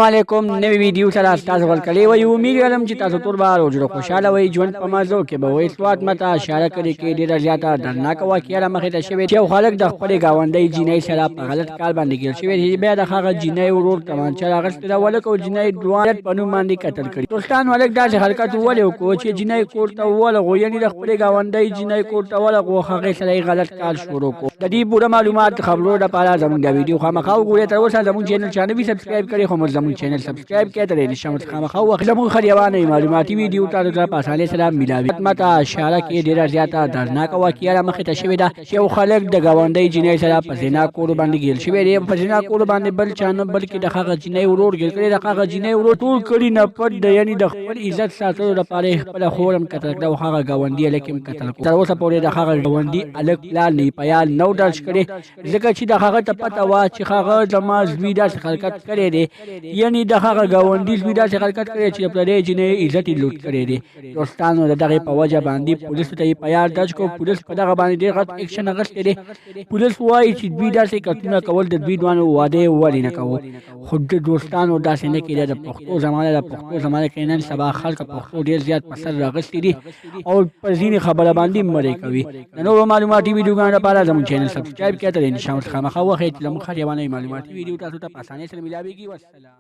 علیکم نوی ویډیو سره تاسو ورکړی وي. امید لرم چې تاسو ټول به روغ خوشاله وئ. ژوند په مزو کې به وئ. سوات ماته اشاره کړې کې ډېره زیاته دردناکه واقعه رامخې ته شوې چې یو هلک د خپلې ګاونډۍ جینۍ سره په غلط کار باندې ګیر شوی چې بیا د هغه جینۍ ورور تمانچه راغستې ده. هلک او جینۍ دوانه په نوم باندې قتل کړي. دوستان هلک داسې حرکت ولې وکړو چې جینۍ کور ته ورغلو، یعنې د خپلې ګاونډۍ جینۍ کور ته ورغلو، هغې سره یې غلط کار شروع کړو. د دې پوره معلومات خبرو لپاره زموږ د ویډیو خامخا وګورئ. تر اوسه زموږ چینل چا نه وي سبسکرایب کړی، خو موږ زموږ چینل سبسکرایب کہتے رہے نشان خامخا وخت زموږ خریوانه معلوماتي ویډیو تاسو ته په اسانۍ سره ملاوي. ماته اشاره کې ډېره زیاته دردناکه واقعه رامخې ته شوې ده چې یو خلک د ګاونډۍ جینۍ سره په زنا کولو باندې ګیر شوی دی. په زنا کولو باندې بل چا نه بلکې د هغه جینۍ ورور ګیر کړی. د هغه جینۍ ورور ټول کړي نه پټ د یعنې د خپل عزت ساتلو لپاره یې خپله خور هم قتل کړه او هغه ګاونډي هلک هم قتل کړو. تر اوسه پورې د هغه ګاونډي هلک پلار نیپیال نو درج کړی، ځکه چې د هغه ته پته وه چې هغه زما زوی داسې حرکت کړی دی، یعنې د هغه ګاونډي زوی داسې حرکت کړی چې د پردۍ جینۍ عزت یې لوټ کړی دی. دوستانو د دغې په وجه باندې پولیسو ته یې پیار درج کړو. پولیس په دغه باندې ډېر غټ اکشن اخیستی دی. پولیس وایي چې دوی داسې کارونه کول د دوی دواړو واده یې ولې نه کوو، خو د دوستانو داسې نه کېده. د پښتو زمانه کې نن سبا خلک پښتو ډېر زیات په سر راغستي دي او په ځینې خبره باندې مرې کوي. د نورو معلوماتي ویډیوګانو لپاره زموږ چینل سبسکرایب کړئ. تر انشاءالله خامخا وخت زموږ خریوانه معلوماتي ویډیو تاسو ته په اسانۍ سره ملاویږي. والسلام.